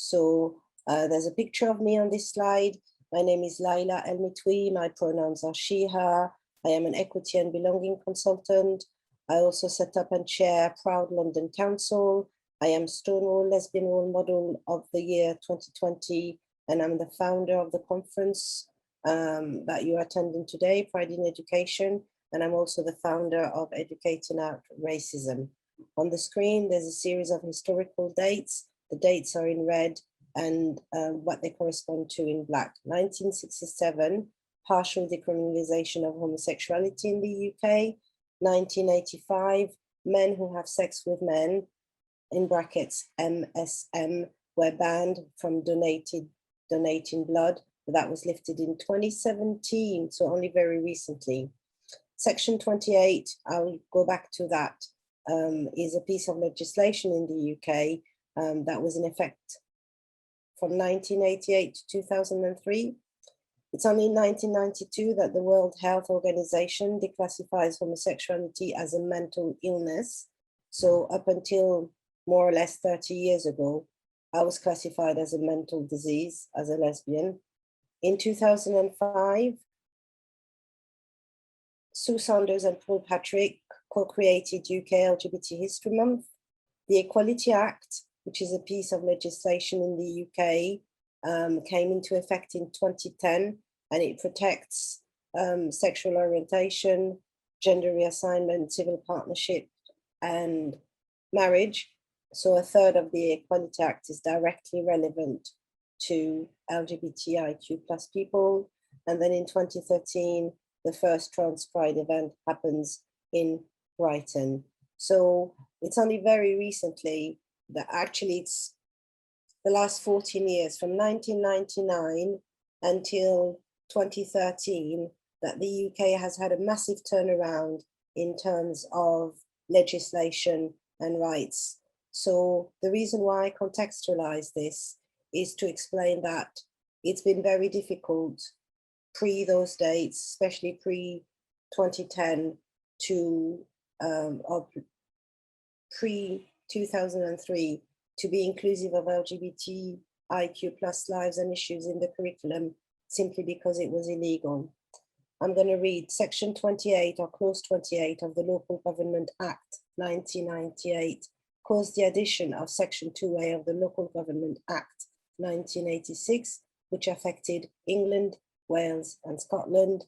So there's a picture of me on this slide. My name is Laila El-Mitwi. My pronouns are she, her. I am an equity and belonging consultant. I also set up and chair Proud London Council. I am Stonewall Lesbian Role Model of the year 2020, and I'm the founder of the conference that you're attending today, Pride in Education, and I'm also the founder of Educating Out Racism. On the screen, there's a series of historical dates. The dates are in red and what they correspond to in black. 1967, partial decriminalization of homosexuality in the UK. 1985, men who have sex with men, in brackets MSM, were banned from donating blood, but that was lifted in 2017, so only very recently. Section 28, I'll go back to that, is a piece of legislation in the UK that was in effect from 1988 to 2003. It's only in 1992 that the World Health Organization declassifies homosexuality as a mental illness. So up until more or less 30 years ago, I was classified as a mental disease, as a lesbian. In 2005, Sue Saunders and Paul Patrick co-created UK LGBT History Month. The Equality Act, which is a piece of legislation in the UK, came into effect in 2010, and it protects sexual orientation, gender reassignment, civil partnership, and marriage. So a third of the Equality Act is directly relevant to LGBTIQ+ people. And then in 2013, the first Trans Pride event happens in Brighton. So it's only very recently that actually it's the last 14 years, from 1999 until 2013, that the UK has had a massive turnaround in terms of legislation and rights. So the reason why I contextualize this is to explain that it's been very difficult pre those dates, especially pre 2010 to or pre 2003, to be inclusive of LGBTIQ+ lives and issues in the curriculum, simply because it was illegal. I'm going to read section 28 or clause 28 of the Local Government Act 1998, caused the addition of section 2A of the Local Government Act 1986, which affected England, Wales and Scotland.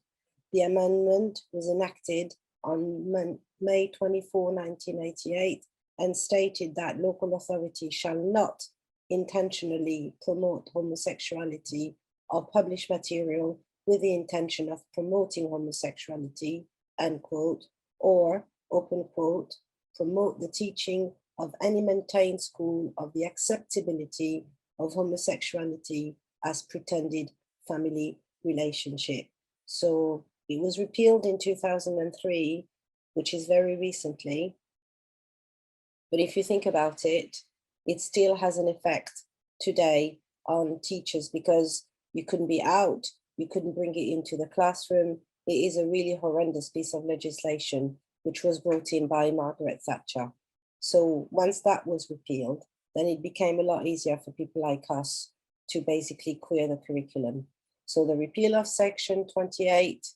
The amendment was enacted on May 24, 1988, and stated that local authorities shall not intentionally promote homosexuality or publish material with the intention of promoting homosexuality, end quote, or, open quote, promote the teaching of any maintained school of the acceptability of homosexuality as pretended family relationship. So it was repealed in 2003, which is very recently. But if you think about it, it still has an effect today on teachers, because you couldn't be out, you couldn't bring it into the classroom. It is a really horrendous piece of legislation, which was brought in by Margaret Thatcher. So once that was repealed, then it became a lot easier for people like us to basically queer the curriculum. So the repeal of section 28,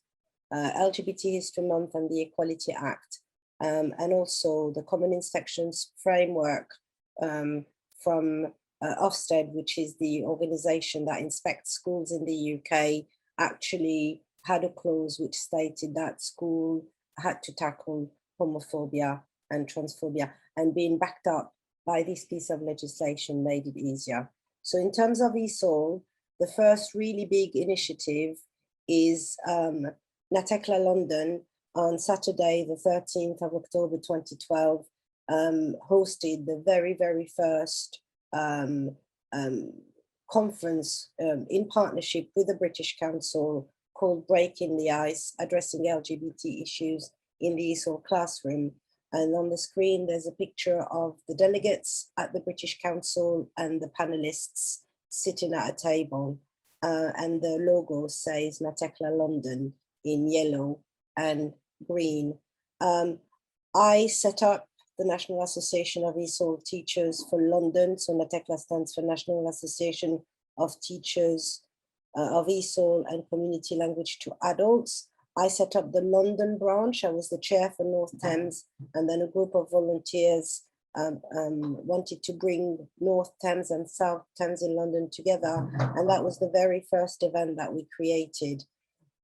LGBT History Month and the Equality Act, and also the Common Inspections Framework from Ofsted, which is the organization that inspects schools in the UK, actually had a clause which stated that school had to tackle homophobia and transphobia, and being backed up by this piece of legislation made it easier. So in terms of ESOL, the first really big initiative is Natekla London on Saturday, the 13th of October 2012, hosted the very, very first conference in partnership with the British Council called Breaking the Ice, addressing LGBT issues in the ESOL classroom. And on the screen, there's a picture of the delegates at the British Council and the panelists sitting at a table. And the logo says Natekla London in yellow and green. I set up the National Association of ESOL Teachers for London. So NATECLA stands for National Association of Teachers of ESOL and Community Language to Adults. I set up the London branch. I was the chair for North Thames, and then a group of volunteers wanted to bring North Thames and South Thames in London together. And that was the very first event that we created.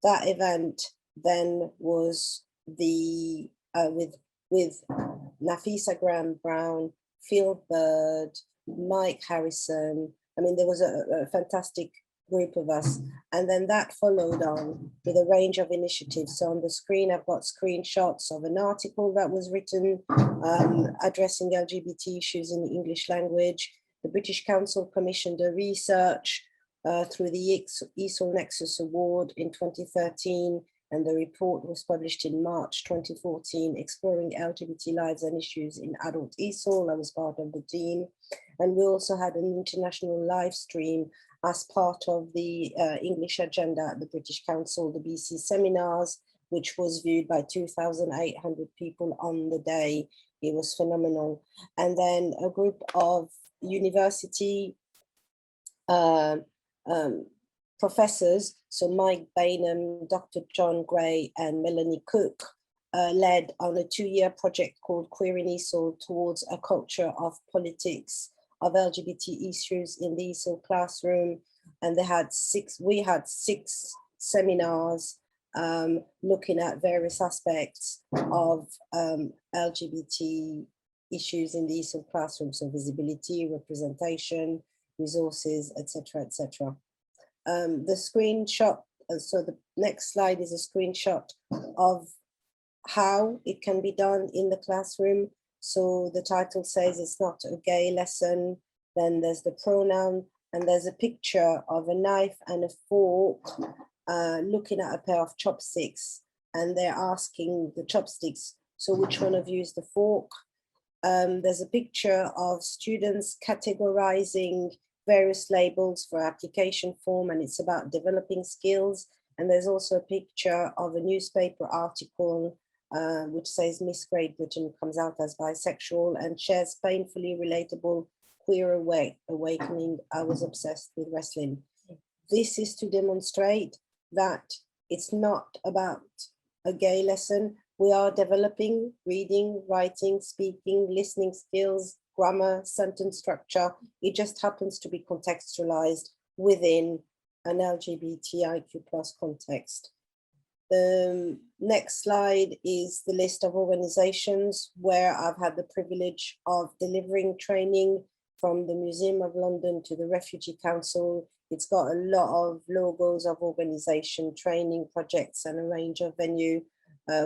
That event then was the, with Nafisa Graham-Brown, Phil Bird, Mike Harrison. I mean, there was a fantastic group of us. And then that followed on with a range of initiatives. So on the screen, I've got screenshots of an article that was written addressing LGBT issues in the English language. The British Council commissioned a research through the ESOL Nexus Award in 2013, and the report was published in March 2014, exploring LGBT lives and issues in adult ESOL. I was part of the team. And we also had an international live stream as part of the English agenda at the British Council, the BC seminars, which was viewed by 2,800 people on the day. It was phenomenal. And then a group of university professors, so Mike Bainham, Dr. John Gray, and Melanie Cook, led on a 2-year project called Queer in ESOL towards a culture of politics of LGBT issues in the ESOL classroom. And we had six seminars looking at various aspects of LGBT issues in the ESOL classroom, so visibility, representation, resources, etc., etc. The screenshot, so the next slide is a screenshot of how it can be done in the classroom. So the title says it's not a gay lesson. Then there's the pronoun, and there's a picture of a knife and a fork looking at a pair of chopsticks, and they're asking the chopsticks, so which one of you is the fork? There's a picture of students categorizing various labels for application form, and it's about developing skills. And there's also a picture of a newspaper article which says Miss Great Britain comes out as bisexual and shares painfully relatable queer awakening. I was obsessed with wrestling. This is to demonstrate that it's not about a gay lesson. We are developing reading, writing, speaking, listening skills, grammar, sentence structure. It just happens to be contextualized within an LGBTIQ+ context. The next slide is the list of organizations where I've had the privilege of delivering training, from the Museum of London to the Refugee Council. It's got a lot of logos of organization, training projects, and a range of venue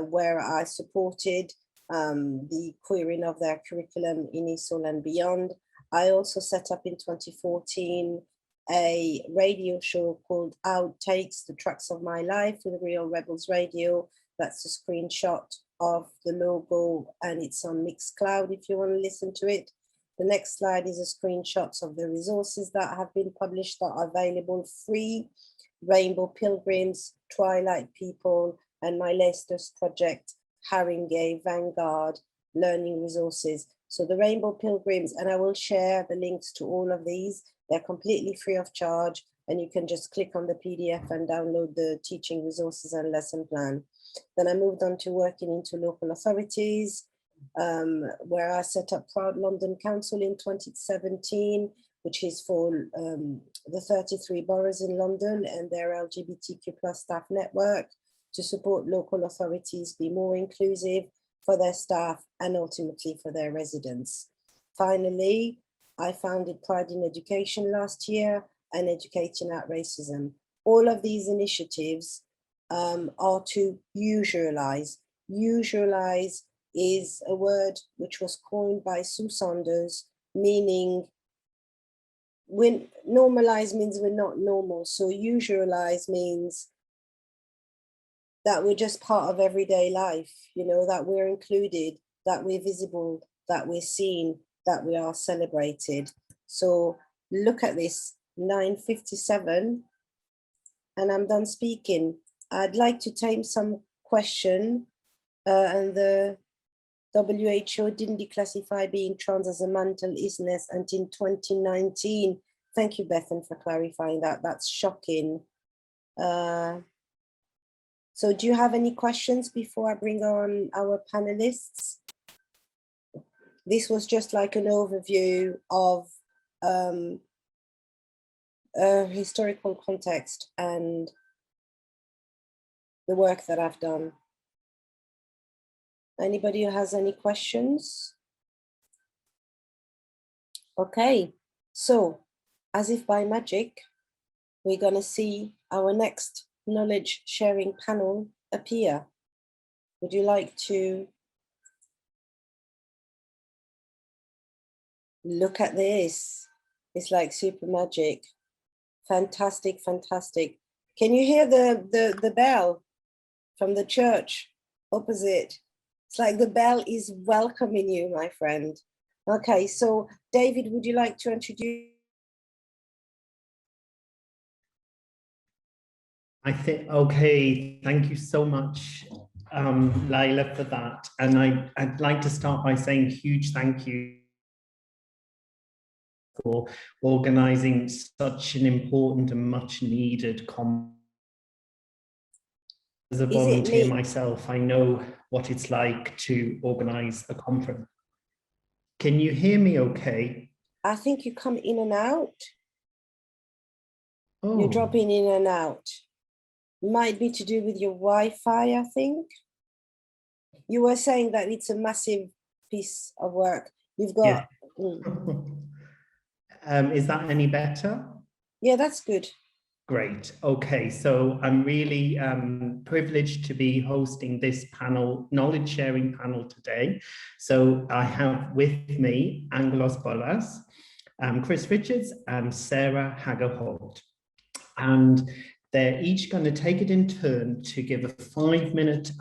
where I supported the queering of their curriculum in ESOL and beyond. I also set up in 2014 a radio show called Outtakes, the Tracks of My Life with Real Rebels Radio. That's a screenshot of the logo, and it's on Mixcloud if you want to listen to it. The next slide is a screenshots of the resources that have been published that are available free: Rainbow Pilgrims, Twilight People, and my latest project, Haringey Vanguard Learning Resources. So the Rainbow Pilgrims, and I will share the links to all of these. They're completely free of charge, and you can just click on the PDF and download the teaching resources and lesson plan. Then I moved on to working into local authorities, where I set up Proud London Council in 2017, which is for the 33 boroughs in London and their LGBTQ+ staff network, to support local authorities be more inclusive for their staff and ultimately for their residents. Finally, I founded Pride in Education last year and Educating Out Racism. All of these initiatives are to usualize. Usualize is a word which was coined by Sue Saunders, meaning when normalize means we're not normal. So usualize means that we're just part of everyday life, you know, that we're included, that we're visible, that we're seen, that we are celebrated. So look at this, 9:57, and I'm done speaking. I'd like to take some question, and the WHO didn't declassify being trans as a mental illness until 2019. Thank you, Bethan, for clarifying that. That's shocking. So do you have any questions before I bring on our panelists? This was just like an overview of historical context and the work that I've done. Anybody who has any questions? Okay, so as if by magic, we're going to see our next knowledge sharing panel appear. Would you like to look at this? It's like super magic. Fantastic, fantastic. Can you hear the bell from the church opposite? It's like the bell is welcoming you, my friend. Okay, so David, would you like to introduce? I think, okay, thank you so much, Laila, for that. And I'd like to start by saying a huge thank you for organising such an important and much needed conference. As a volunteer myself, I know what it's like to organise a conference. Can you hear me okay? I think you come in and out. Oh. You're dropping in and out. Might be to do with your Wi-Fi, I think. You were saying that it's a massive piece of work. You've got... Yeah. Is that any better? Yeah, that's good. Great. Okay, so I'm really privileged to be hosting this panel, knowledge sharing panel today. So I have with me Angelos Bolas, Chris Richards and Sarah Hager-Holt. And they're each going to take it in turn to give a 5-minute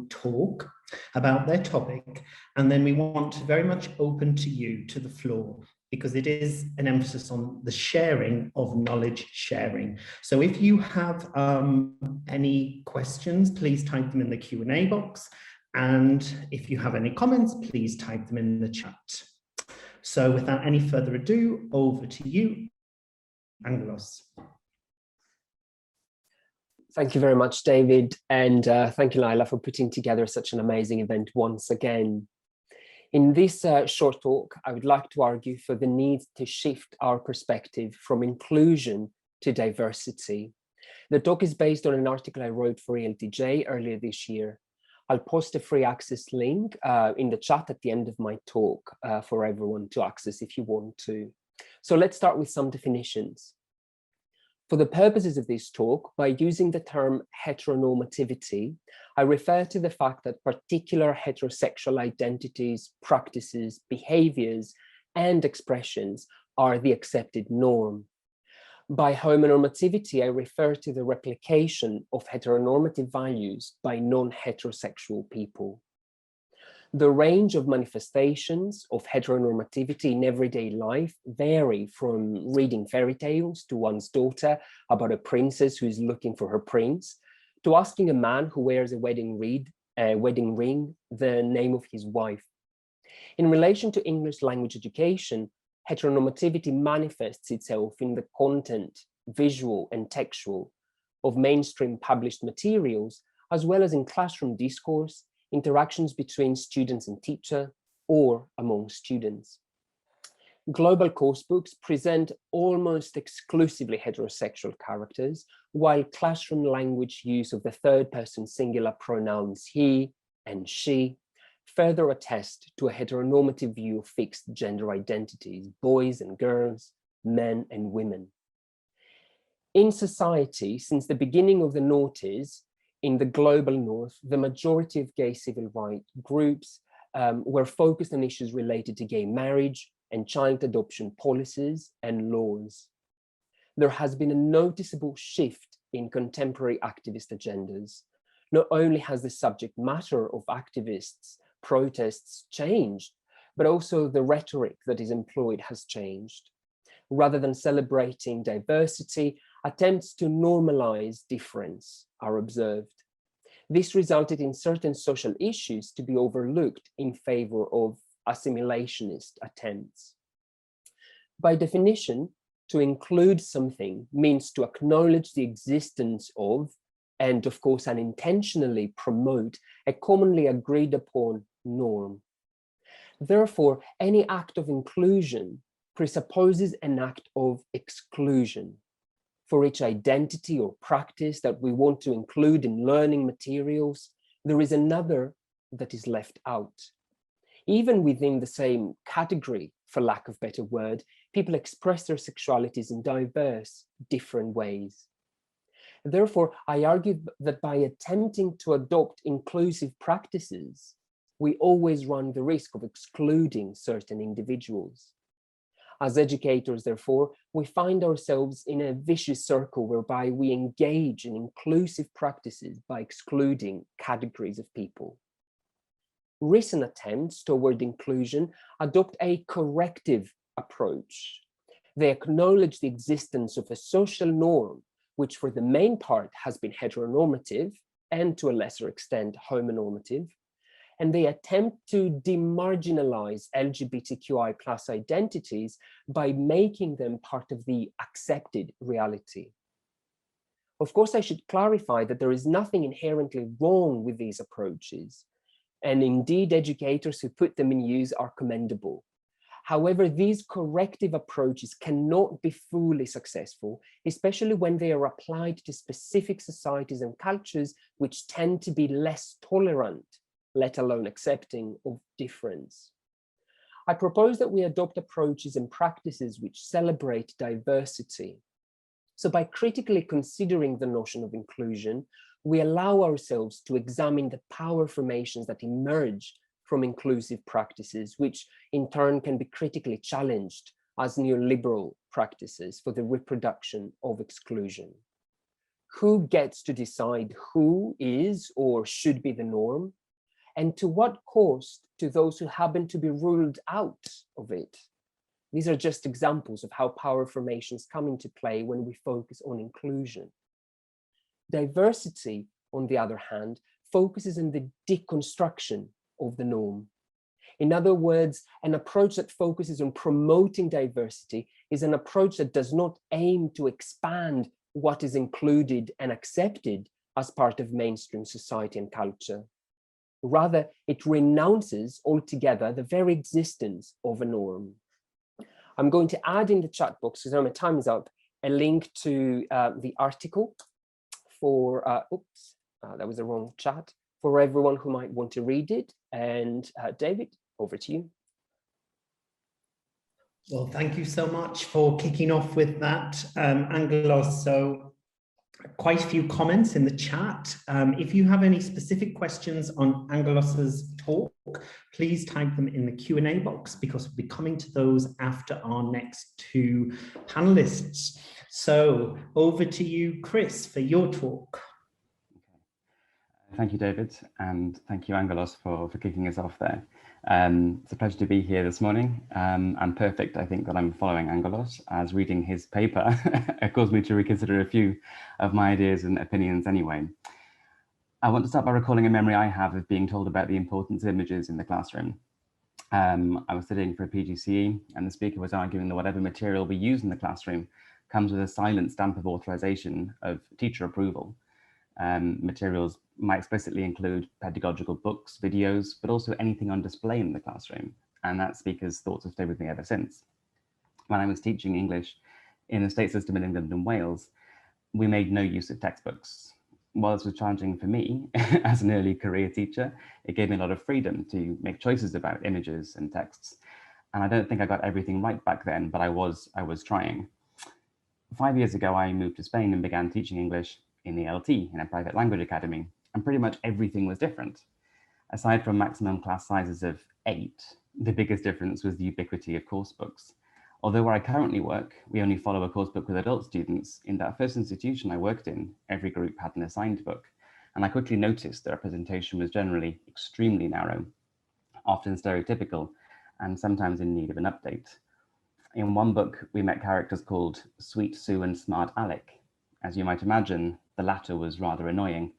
talk about their topic. And then we want to very much open to you, to the floor, because it is an emphasis on the sharing of knowledge sharing. So if you have any questions, please type them in the Q&A box. And if you have any comments, please type them in the chat. So without any further ado, over to you, Angelos. Thank you very much, David. And thank you, Laila, for putting together such an amazing event once again. In this short talk, I would like to argue for the need to shift our perspective from inclusion to diversity. The talk is based on an article I wrote for ELTJ earlier this year. I'll post a free access link in the chat at the end of my talk for everyone to access if you want to. So let's start with some definitions. For the purposes of this talk, by using the term heteronormativity, I refer to the fact that particular heterosexual identities, practices, behaviors, and expressions are the accepted norm. By homonormativity, I refer to the replication of heteronormative values by non-heterosexual people. The range of manifestations of heteronormativity in everyday life vary from reading fairy tales to one's daughter about a princess who is looking for her prince, to asking a man who wears a wedding ring the name of his wife. In relation to English language education, heteronormativity manifests itself in the content, visual and textual, of mainstream published materials, as well as in classroom discourse, interactions between students and teacher, or among students. Global coursebooks present almost exclusively heterosexual characters, while classroom language use of the third-person singular pronouns he and she further attest to a heteronormative view of fixed gender identities, boys and girls, men and women. In society, since the beginning of the noughties, in the global north, the majority of gay civil rights groups were focused on issues related to gay marriage and child adoption policies and laws. There has been a noticeable shift in contemporary activist agendas. Not only has the subject matter of activists' protests changed, but also the rhetoric that is employed has changed. Rather than celebrating diversity, attempts to normalize difference are observed. This resulted in certain social issues to be overlooked in favor of assimilationist attempts. By definition, to include something means to acknowledge the existence of, and of course unintentionally promote, a commonly agreed upon norm. Therefore, any act of inclusion presupposes an act of exclusion. For each identity or practice that we want to include in learning materials, there is another that is left out. Even within the same category, for lack of a better word, people express their sexualities in diverse, different ways. Therefore, I argue that by attempting to adopt inclusive practices, we always run the risk of excluding certain individuals. As educators, therefore, we find ourselves in a vicious circle whereby we engage in inclusive practices by excluding categories of people. Recent attempts toward inclusion adopt a corrective approach. They acknowledge the existence of a social norm, which for the main part has been heteronormative and to a lesser extent homonormative, and they attempt to demarginalize LGBTQI+ identities by making them part of the accepted reality. Of course, I should clarify that there is nothing inherently wrong with these approaches, and indeed educators who put them in use are commendable. However, these corrective approaches cannot be fully successful, especially when they are applied to specific societies and cultures which tend to be less tolerant, let alone accepting, of difference. I propose that we adopt approaches and practices which celebrate diversity. So by critically considering the notion of inclusion, we allow ourselves to examine the power formations that emerge from inclusive practices, which in turn can be critically challenged as neoliberal practices for the reproduction of exclusion. Who gets to decide who is or should be the norm? And to what cost to those who happen to be ruled out of it? These are just examples of how power formations come into play when we focus on inclusion. Diversity, on the other hand, focuses on the deconstruction of the norm. In other words, an approach that focuses on promoting diversity is an approach that does not aim to expand what is included and accepted as part of mainstream society and culture. Rather, it renounces altogether the very existence of a norm. I'm going to add in the chat box, because my time is up, a link to the article for, that was the wrong chat, for everyone who might want to read it. And David, over to you. Well, thank you so much for kicking off with that, Angelos. So quite a few comments in the chat. If you have any specific questions on Angelos's talk, please type them in the Q&A box, because we'll be coming to those after our next two panelists. So over to you, Chris, for your talk. Thank you, David, and thank you, Angelos, for kicking us off there. It's a pleasure to be here this morning. I'm perfect, I think, that I'm following Angelos, as reading his paper it caused me to reconsider a few of my ideas and opinions anyway. I want to start by recalling a memory I have of being told about the importance of images in the classroom. I was studying for a PGCE, and the speaker was arguing that whatever material we use in the classroom comes with a silent stamp of authorization of teacher approval. Materials might explicitly include pedagogical books, videos, but also anything on display in the classroom. And that speaker's thoughts have stayed with me ever since. When I was teaching English in the state system in England and Wales, we made no use of textbooks. While this was challenging for me as an early career teacher, it gave me a lot of freedom to make choices about images and texts. And I don't think I got everything right back then, but I was trying. 5 years ago, I moved to Spain and began teaching English in the ELT, in a private language academy, and pretty much everything was different. Aside from maximum class sizes of 8, the biggest difference was the ubiquity of course books. Although where I currently work, we only follow a course book with adult students, in that first institution I worked in, every group had an assigned book, and I quickly noticed the representation was generally extremely narrow, often stereotypical, and sometimes in need of an update. In one book, we met characters called Sweet Sue and Smart Alec. As you might imagine, the latter was rather annoying.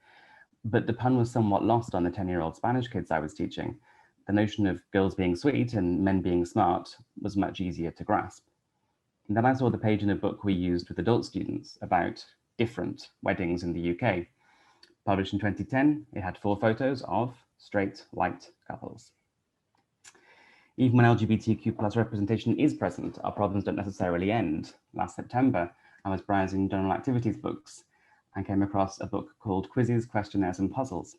but the pun was somewhat lost on the 10-year-old Spanish kids I was teaching. The notion of girls being sweet and men being smart was much easier to grasp. And then I saw the page in a book we used with adult students about different weddings in the UK. Published in 2010, it had 4 photos of straight, white couples. Even when LGBTQ+ representation is present, our problems don't necessarily end. Last September, I was browsing general activities books and came across a book called Quizzes, Questionnaires and Puzzles.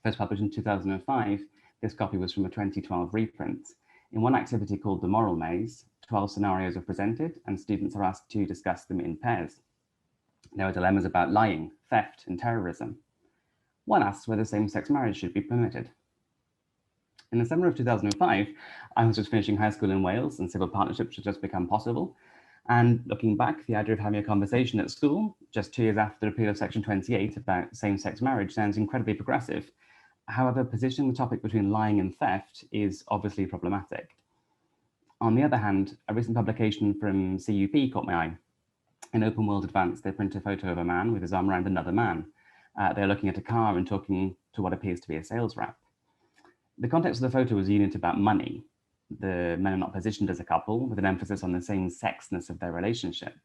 First published in 2005, this copy was from a 2012 reprint. In one activity called The Moral Maze, 12 scenarios are presented and students are asked to discuss them in pairs. There are dilemmas about lying, theft, and terrorism. One asks whether same-sex marriage should be permitted. In the summer of 2005, I was just finishing high school in Wales and civil partnerships had just become possible. And looking back, the idea of having a conversation at school, just 2 years after the repeal of Section 28 about same-sex marriage, sounds incredibly progressive. However, positioning the topic between lying and theft is obviously problematic. On the other hand, a recent publication from CUP caught my eye. In Open World Advanced, they print a photo of a man with his arm around another man. They're looking at a car and talking to what appears to be a sales rep. The context of the photo was a unit about money. The men are not positioned as a couple, with an emphasis on the same sexness of their relationship.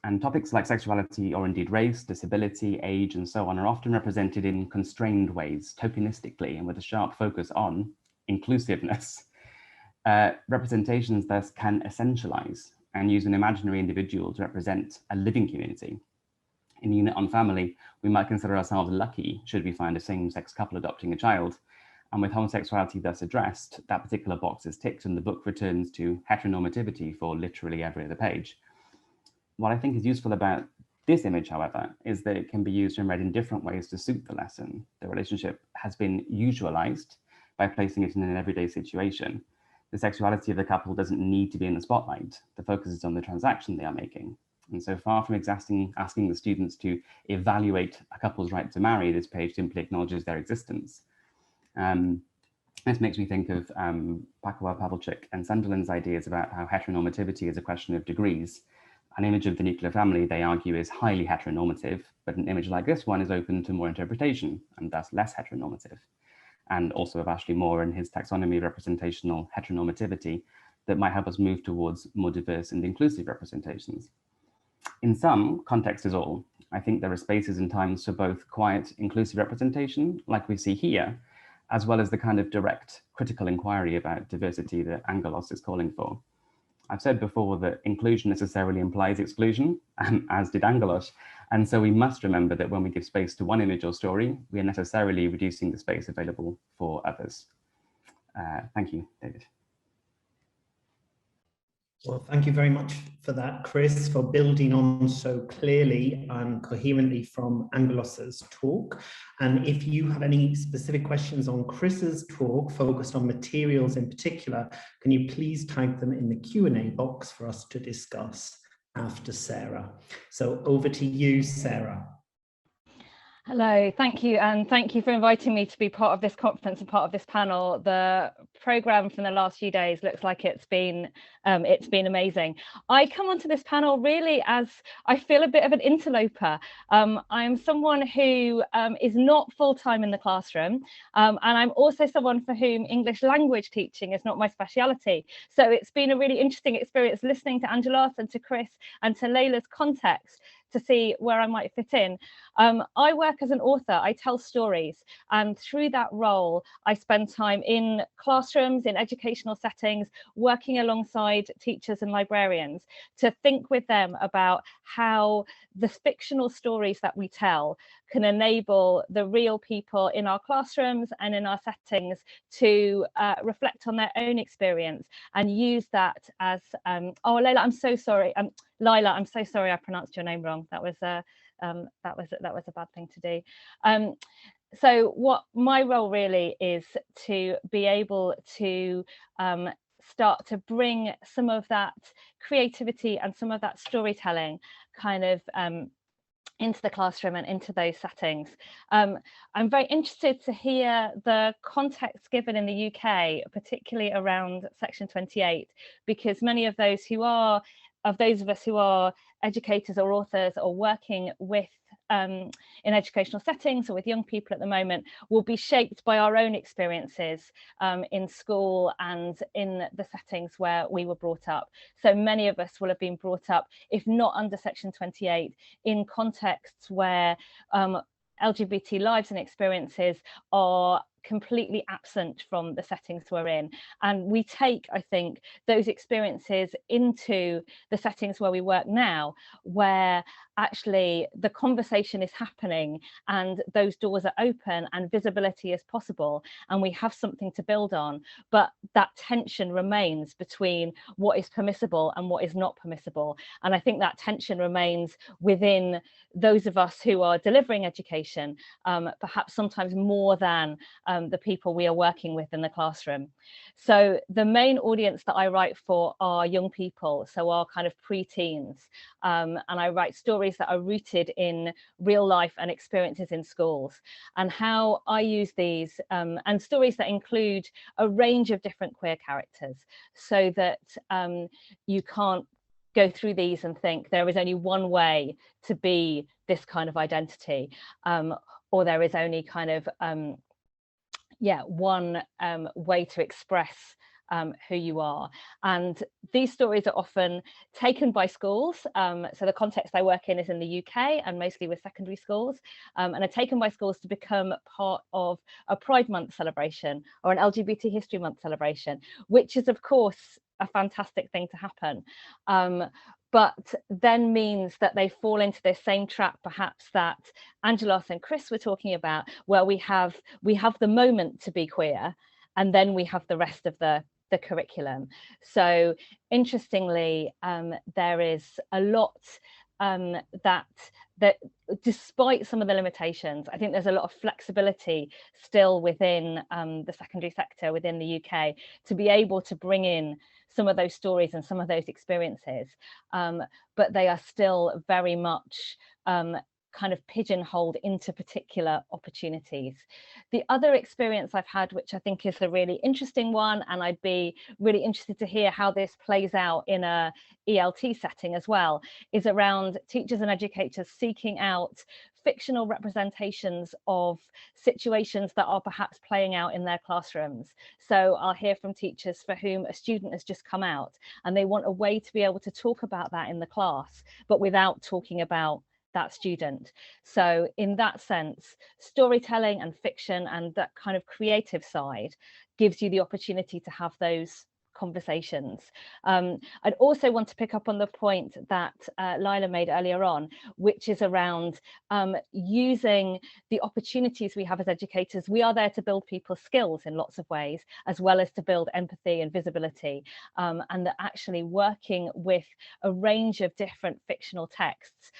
And topics like sexuality or indeed race, disability, age, and so on are often represented in constrained ways, tokenistically, and with a sharp focus on inclusiveness. Representations thus can essentialize and use an imaginary individual to represent a living community. In Unit on Family, we might consider ourselves lucky should we find a same-sex couple adopting a child. And with homosexuality thus addressed, that particular box is ticked and the book returns to heteronormativity for literally every other page. What I think is useful about this image, however, is that it can be used and read in different ways to suit the lesson. The relationship has been usualized by placing it in an everyday situation. The sexuality of the couple doesn't need to be in the spotlight. The focus is on the transaction they are making. And so far from asking the students to evaluate a couple's right to marry, this page simply acknowledges their existence. This makes me think of Pakowa, Pavlicek and Sunderland's ideas about how heteronormativity is a question of degrees. An image of the nuclear family, they argue, is highly heteronormative, but an image like this one is open to more interpretation and thus less heteronormative. And also of Ashley Moore and his taxonomy of representational heteronormativity that might help us move towards more diverse and inclusive representations. In some, context is all. I think there are spaces and times for both quiet, inclusive representation, like we see here, as well as the kind of direct, critical inquiry about diversity that Angelos is calling for. I've said before that inclusion necessarily implies exclusion, as did Angelos, and so we must remember that when we give space to one image or story, we are necessarily reducing the space available for others. Thank you, David. Well, thank you very much for that, Chris, for building on so clearly and coherently from Angelos's talk. And if you have any specific questions on Chris's talk, focused on materials in particular, can you please type them in the Q&A box for us to discuss after Sarah. So over to you, Sarah. Hello, thank you, and thank you for inviting me to be part of this conference and part of this panel. The programme from the last few days looks like it's been amazing. I come onto this panel really as I feel a bit of an interloper. I'm someone who is not full-time in the classroom, and I'm also someone for whom English language teaching is not my speciality. So it's been a really interesting experience listening to Angelos and to Chris and to Layla's context to see where I might fit in. I work as an author, I tell stories, and through that role, I spend time in classrooms, in educational settings, working alongside teachers and librarians to think with them about how the fictional stories that we tell can enable the real people in our classrooms and in our settings to reflect on their own experience and use that as, oh, Layla, I'm so sorry. Lila, I'm so sorry I pronounced your name wrong. That was a bad thing to do. So what my role really is to be able to start to bring some of that creativity and some of that storytelling kind of into the classroom and into those settings. I'm very interested to hear the context given in the UK, particularly around Section 28, because many of those of us who are educators or authors or working with in educational settings or with young people at the moment will be shaped by our own experiences in school and in the settings where we were brought up. So many of us will have been brought up, if not under Section 28, in contexts where LGBT lives and experiences are completely absent from the settings we're in, and we take, I think, those experiences into the settings where we work now, where actually the conversation is happening and those doors are open and visibility is possible and we have something to build on, but that tension remains between what is permissible and what is not permissible. And I think that tension remains within those of us who are delivering education, perhaps sometimes more than the people we are working with in the classroom. So the main audience that I write for are young people, so our kind of pre-teens, and I write stories that are rooted in real life and experiences in schools, and how I use these and stories that include a range of different queer characters, so that you can't go through these and think there is only one way to be this kind of identity, or there is only kind of one way to express who you are. And these stories are often taken by schools. So the context I work in is in the UK and mostly with secondary schools, and are taken by schools to become part of a Pride Month celebration or an LGBT History Month celebration, which is of course a fantastic thing to happen. But then means that they fall into this same trap, perhaps, that Angelos and Chris were talking about, where we have the moment to be queer, and then we have the rest of the curriculum. So interestingly, there is a lot that despite some of the limitations, I think there's a lot of flexibility still within the secondary sector within the UK to be able to bring in some of those stories and some of those experiences, but they are still very much kind of pigeonholed into particular opportunities. The other experience I've had, which I think is a really interesting one, and I'd be really interested to hear how this plays out in a ELT setting as well, is around teachers and educators seeking out fictional representations of situations that are perhaps playing out in their classrooms. So I'll hear from teachers for whom a student has just come out and they want a way to be able to talk about that in the class, but without talking about that student. So in that sense, storytelling and fiction and that kind of creative side gives you the opportunity to have those conversations. I'd also want to pick up on the point that Lila made earlier on, which is around using the opportunities we have as educators. We are there to build people's skills in lots of ways, as well as to build empathy and visibility, and that actually working with a range of different fictional texts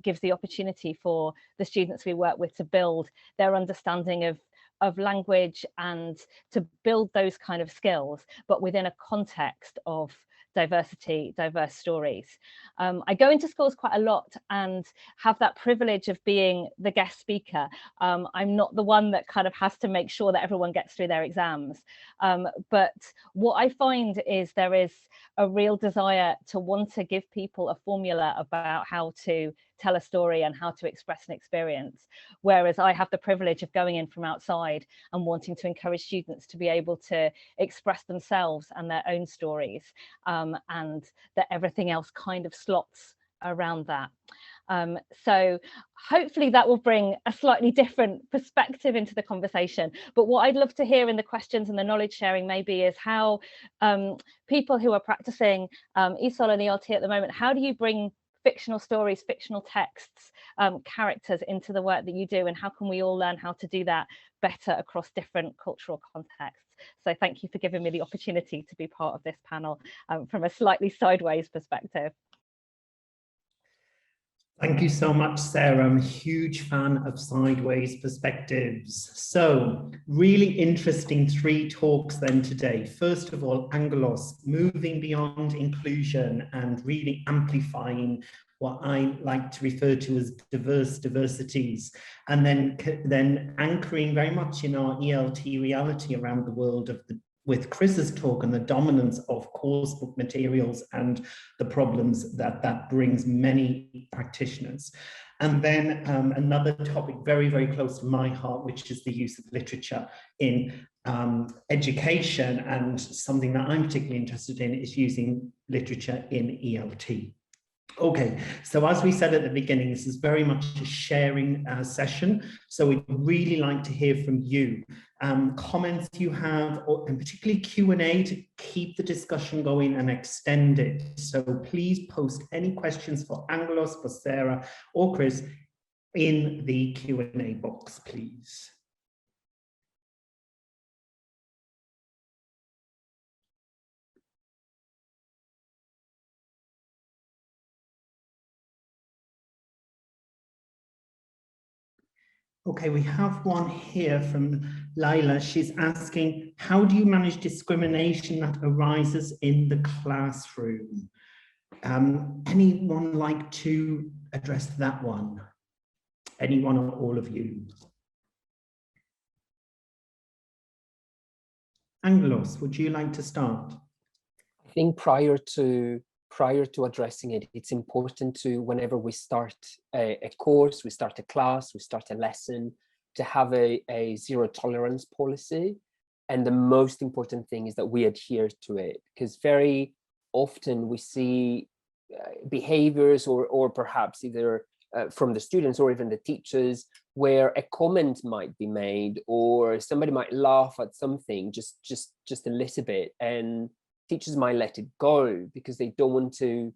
gives the opportunity for the students we work with to build their understanding of language and to build those kind of skills, but within a context of diversity, diverse stories. I go into schools quite a lot and have that privilege of being the guest speaker. I'm not the one that kind of has to make sure that everyone gets through their exams. But what I find is there is a real desire to want to give people a formula about how to tell a story and how to express an experience. Whereas I have the privilege of going in from outside and wanting to encourage students to be able to express themselves and their own stories, and that everything else kind of slots around that. So hopefully that will bring a slightly different perspective into the conversation. But what I'd love to hear in the questions and the knowledge sharing maybe is how people who are practicing ESOL and ELT at the moment, how do you bring fictional stories, fictional texts, characters into the work that you do, and how can we all learn how to do that better across different cultural contexts? So thank you for giving me the opportunity to be part of this panel from a slightly sideways perspective. Thank you so much, Sarah. I'm a huge fan of sideways perspectives. So really interesting 3 talks then today. First of all, Angelos, moving beyond inclusion and really amplifying what I like to refer to as diversities, and then anchoring very much in our ELT reality around the world with Chris's talk and the dominance of course book materials and the problems that brings many practitioners. And then another topic very, very close to my heart, which is the use of literature in education, and something that I'm particularly interested in is using literature in ELT. Okay, so as we said at the beginning, this is very much a sharing session. So we'd really like to hear from you. Comments you have, and particularly Q&A, to keep the discussion going and extend it. So please post any questions for Angelos, for Sarah, or Chris in the Q&A box, please. Okay, we have one here from Laila. She's asking, how do you manage discrimination that arises in the classroom? Anyone like to address that one? Anyone or all of you? Angelos, would you like to start? I think prior to addressing it, it's important to, whenever we start a course, we start a class, we start a lesson, to have a zero tolerance policy. And the most important thing is that we adhere to it, because very often we see behaviors or perhaps either from the students or even the teachers, where a comment might be made or somebody might laugh at something just a little bit, and teachers might let it go because they don't want to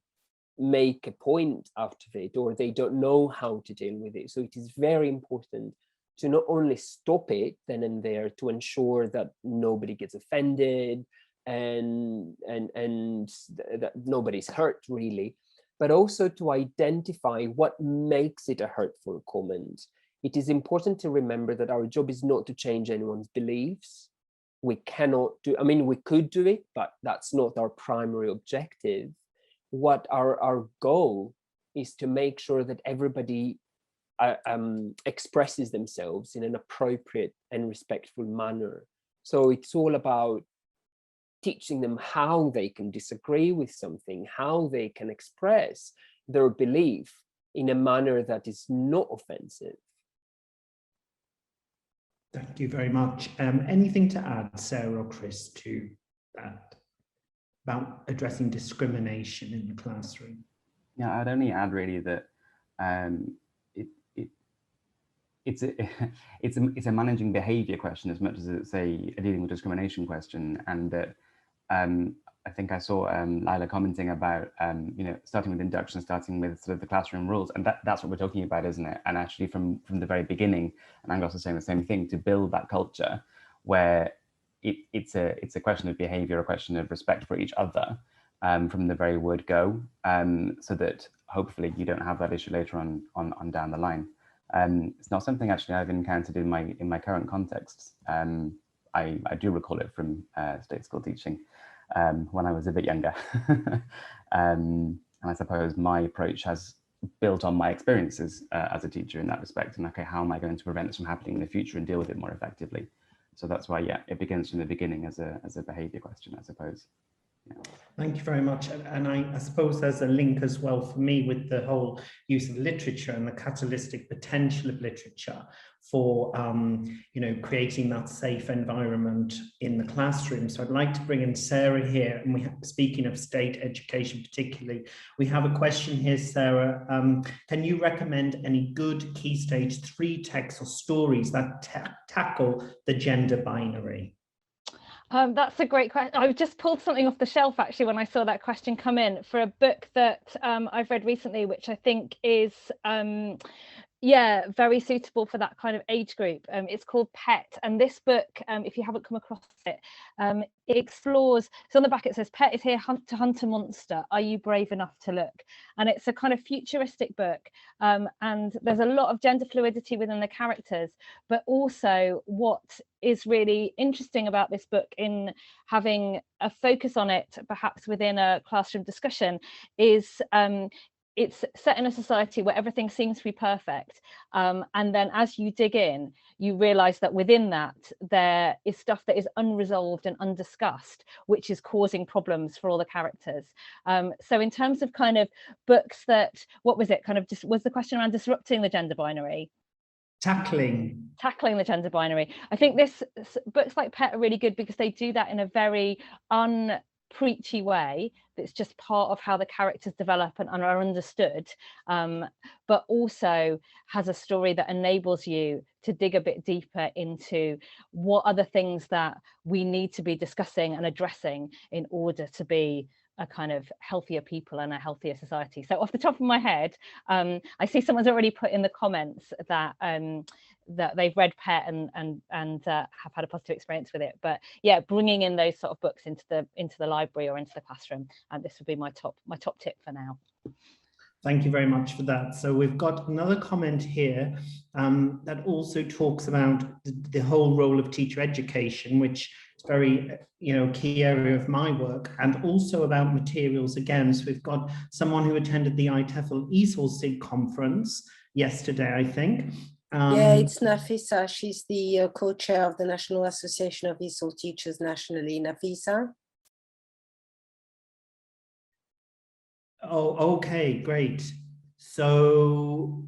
make a point out of it, or they don't know how to deal with it. So it is very important to not only stop it then and there, to ensure that nobody gets offended and that nobody's hurt really, but also to identify what makes it a hurtful comment. It is important to remember that our job is not to change anyone's beliefs. We cannot do, I mean, we could do it, but that's not our primary objective. What our goal is to make sure that everybody expresses themselves in an appropriate and respectful manner. So it's all about teaching them how they can disagree with something, how they can express their belief in a manner that is not offensive. Thank you very much. Anything to add, Sarah or Chris, to that about addressing discrimination in the classroom? Yeah, I'd only add really that it's a managing behaviour question as much as it's a dealing with discrimination question, and that I think I saw Lila commenting about starting with induction, starting with sort of the classroom rules, and that's what we're talking about, isn't it? And actually from the very beginning, and Angelos was saying the same thing, to build that culture where it's a question of behaviour, a question of respect for each other from the very word go, so that hopefully you don't have that issue later on down the line. It's not something actually I've encountered in my current context. I do recall it from state school teaching when I was a bit younger. And I suppose my approach has built on my experiences as a teacher in that respect. And okay, how am I going to prevent this from happening in the future and deal with it more effectively? So that's why, yeah, it begins from the beginning as a behavior question, I suppose. Yeah. Thank you very much. And I suppose there's a link as well for me with the whole use of literature and the catalytic potential of literature for creating that safe environment in the classroom. So I'd like to bring in Sarah here, and speaking of state education particularly, we have a question here, Sarah. Can you recommend any good Key Stage 3 texts or stories that tackle the gender binary? That's a great question. I just pulled something off the shelf actually when I saw that question come in, for a book that I've read recently, which I think is very suitable for that kind of age group. It's called Pet, and this book, if you haven't come across it, it explores, so on the back it says, Pet is here to hunt a monster, are you brave enough to look? And it's a kind of futuristic book, and there's a lot of gender fluidity within the characters, but also what is really interesting about this book, in having a focus on it perhaps within a classroom discussion, is it's set in a society where everything seems to be perfect, and then as you dig in, you realize that within that there is stuff that is unresolved and undiscussed, which is causing problems for all the characters. So in terms of kind of books that, what was it, kind of just was the question around disrupting the gender binary? Tackling the gender binary. I think books like Pet are really good because they do that in a very preachy way that's just part of how the characters develop and are understood, but also has a story that enables you to dig a bit deeper into what are the things that we need to be discussing and addressing in order to be a kind of healthier people and a healthier society. So off the top of my head, I see someone's already put in the comments that that they've read Pet and have had a positive experience with it. But yeah, bringing in those sort of books into the library or into the classroom, and this would be my top tip for now. Thank you very much for that. So we've got another comment here that also talks about the whole role of teacher education, which is very, key area of my work, and also about materials again. So we've got someone who attended the ITEFL ESOL SIG conference yesterday, I think. Yeah, it's Nafisa. She's the co-chair of the National Association of ESOL Teachers nationally. Nafisa. Oh, okay, great. So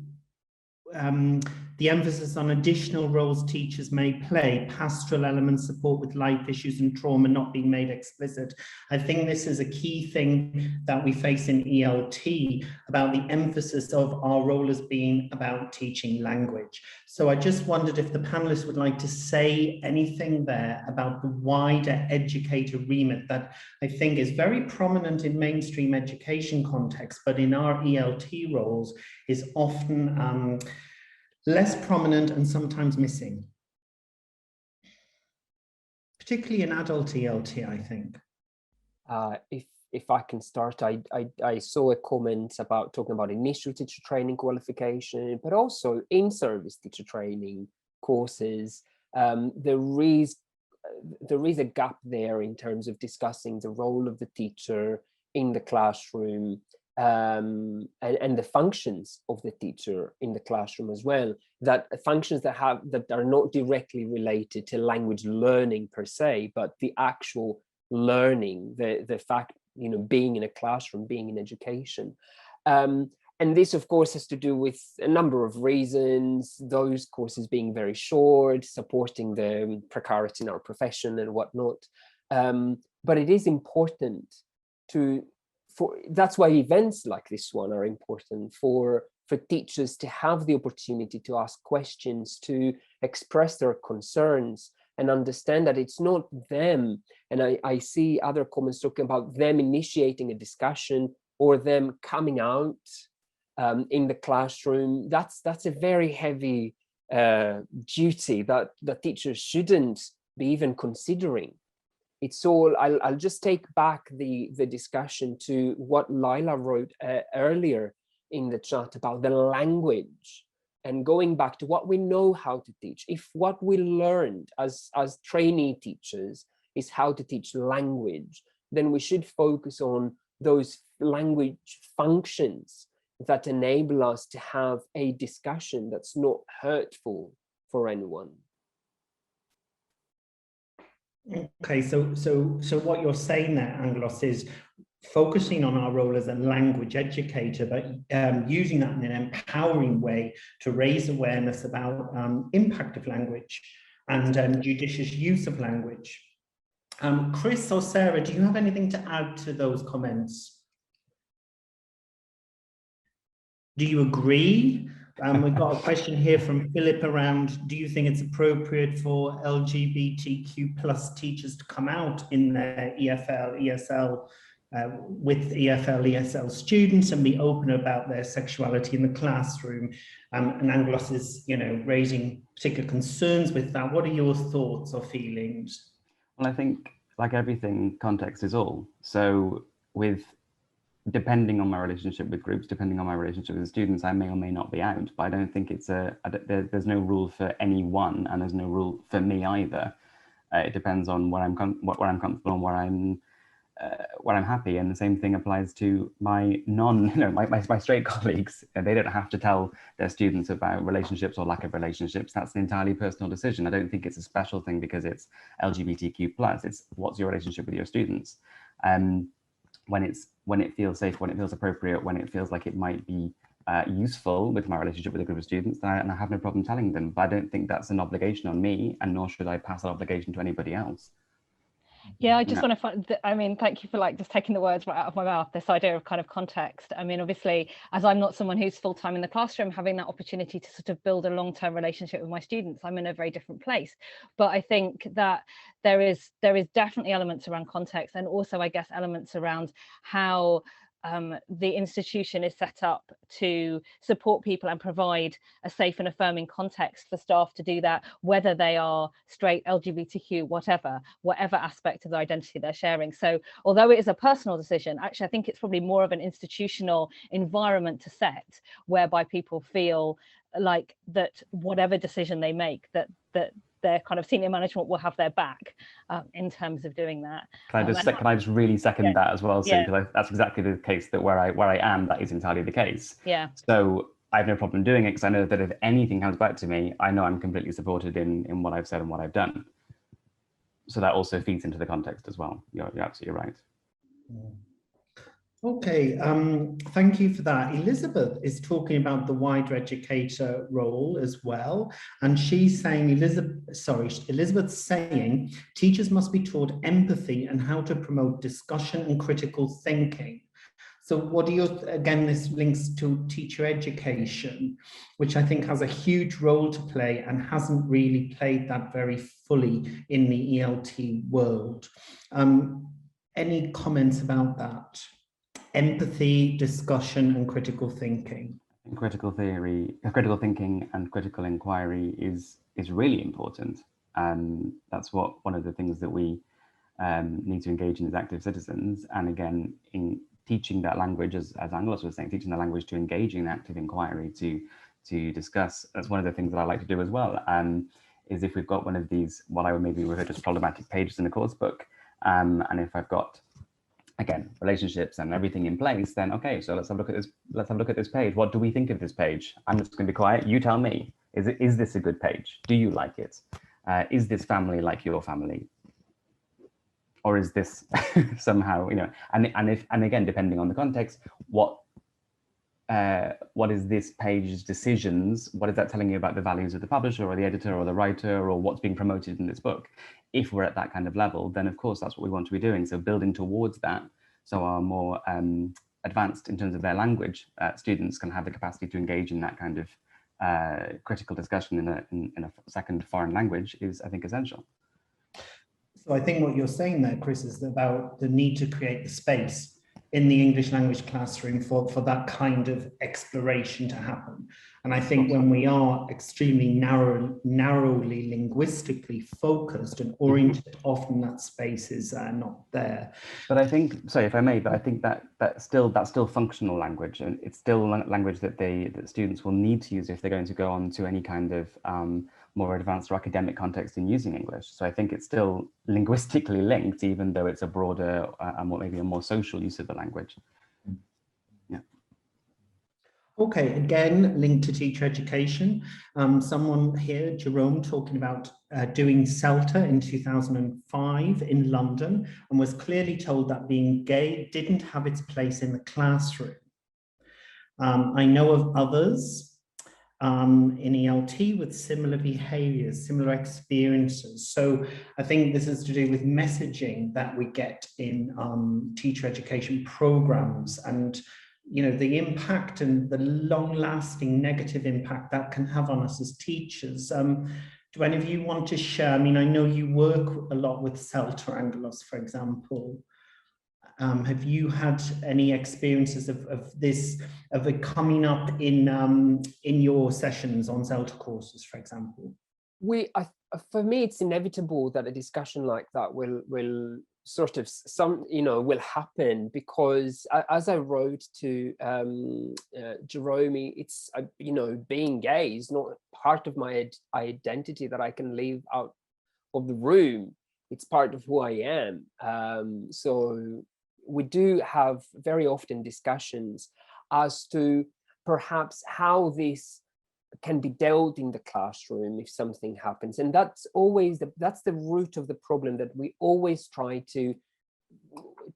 the emphasis on additional roles teachers may play, pastoral elements, support with life issues and trauma not being made explicit. I think this is a key thing that we face in ELT, about the emphasis of our role as being about teaching language. So I just wondered if the panelists would like to say anything there about the wider educator remit that I think is very prominent in mainstream education context, but in our ELT roles is often less prominent and sometimes missing, particularly in adult ELT, I think. If I can start, I saw a comment about talking about initial teacher training qualification, but also in-service teacher training courses. There is a gap there in terms of discussing the role of the teacher in the classroom, and the functions of the teacher in the classroom as well, that functions that are not directly related to language learning per se, but the actual learning, the fact, being in a classroom, being in education. And this, of course, has to do with a number of reasons, those courses being very short, supporting the precarity in our profession and whatnot. But it is important that's why events like this one are important for teachers to have the opportunity to ask questions, to express their concerns, and understand that it's not them. And I see other comments talking about them initiating a discussion or them coming out in the classroom. That's a very heavy duty that teachers shouldn't be even considering. It's all, I'll just take back the discussion to what Lila wrote earlier in the chat about the language, and going back to what we know how to teach. If what we learned as trainee teachers is how to teach language, then we should focus on those language functions that enable us to have a discussion that's not hurtful for anyone. Okay, so what you're saying there, Angelos, is focusing on our role as a language educator, but using that in an empowering way to raise awareness about impact of language and judicious use of language. Chris or Sarah, do you have anything to add to those comments? Do you agree? We've got a question here from Philip around, do you think it's appropriate for LGBTQ plus teachers to come out in their EFL, ESL, with EFL, ESL students and be open about their sexuality in the classroom? And Angelos is, raising particular concerns with that. What are your thoughts or feelings? Well, I think, like everything, context is all. So depending on my relationship with groups, depending on my relationship with students, I may or may not be out, but I don't think there's no rule for anyone, and there's no rule for me either. It depends on what I'm comfortable and what I'm when I'm happy, and the same thing applies to my my straight colleagues. They don't have to tell their students about relationships or lack of relationships. That's an entirely personal decision. I don't think it's a special thing because it's LGBTQ+. It's what's your relationship with your students. When it feels safe, when it feels appropriate, when it feels like it might be useful with my relationship with a group of students, and I have no problem telling them. But I don't think that's an obligation on me, and nor should I pass that obligation to anybody else. Yeah, I just want to find, I mean, thank you for like just taking the words right out of my mouth, this idea of kind of context. I mean, obviously, as I'm not someone who's full-time in the classroom, having that opportunity to sort of build a long-term relationship with my students, I'm in a very different place. But I think that there is definitely elements around context, and also, I guess, elements around how the institution is set up to support people and provide a safe and affirming context for staff to do that, whether they are straight, LGBTQ, whatever aspect of their identity they're sharing. So although it is a personal decision, actually, I think it's probably more of an institutional environment to set, whereby people feel like that whatever decision they make, that their kind of senior management will have their back in terms of doing that. Can I just really second that as well, Sue, because that's exactly the case that where I am, that is entirely the case. Yeah. So I have no problem doing it, because I know that if anything comes back to me, I know I'm completely supported in what I've said and what I've done. So that also feeds into the context as well. You're absolutely right. Okay, thank you for that. Elizabeth is talking about the wider educator role as well. And she's saying, Elizabeth's saying, teachers must be taught empathy and how to promote discussion and critical thinking. So what do you, again, this links to teacher education, which I think has a huge role to play and hasn't really played that very fully in the ELT world. Any comments about that? Empathy, discussion, and critical thinking. Critical thinking and critical inquiry is really important. That's one of the things that we need to engage in as active citizens. And again, in teaching that language, as Angelos was saying, teaching the language to engage in active inquiry, to discuss. That's one of the things that I like to do as well. Is if we've got one of these, what I would maybe refer to as problematic pages in the course book, and if I've got, again, relationships and everything in place, then okay, so let's have a look at this. Let's have a look at this page. What do we think of this page? I'm just going to be quiet. You tell me. Is this a good page? Do you like it? Is this family like your family? Or is this somehow, and again, depending on the context, what is this page's decisions? What is that telling you about the values of the publisher or the editor or the writer or what's being promoted in this book? If we're at that kind of level, then of course that's what we want to be doing. So building towards that, so our more advanced in terms of their language, students can have the capacity to engage in that kind of critical discussion in a second foreign language is, I think, essential. So I think what you're saying there, Chris, is about the need to create the space in the English language classroom for that kind of exploration to happen. And I think when we are extremely narrowly linguistically focused and oriented, often that space is not there. But I think, sorry if I may, but I think that's still functional language, and it's still language that students will need to use if they're going to go on to any kind of more advanced or academic context in using English. So I think it's still linguistically linked, even though it's a broader and maybe a more social use of the language. Yeah. Okay, again, linked to teacher education. Someone here, Jerome, talking about doing CELTA in 2005 in London, and was clearly told that being gay didn't have its place in the classroom. I know of others in ELT with similar behaviors, similar experiences. So I think this is to do with messaging that we get in teacher education programs, and the impact and the long-lasting negative impact that can have on us as teachers. Do any of you want to share? I mean, I know you work a lot with CELTA, Angelos, for example. Have you had any experiences of it coming up in your sessions on CELTA courses, for example? For me, it's inevitable that a discussion like that will sort of will happen, because as I wrote to Jerome, it's being gay is not part of my identity that I can leave out of the room. It's part of who I am. So we do have very often discussions as to perhaps how this can be dealt in the classroom if something happens. And that's always that's the root of the problem, that we always try to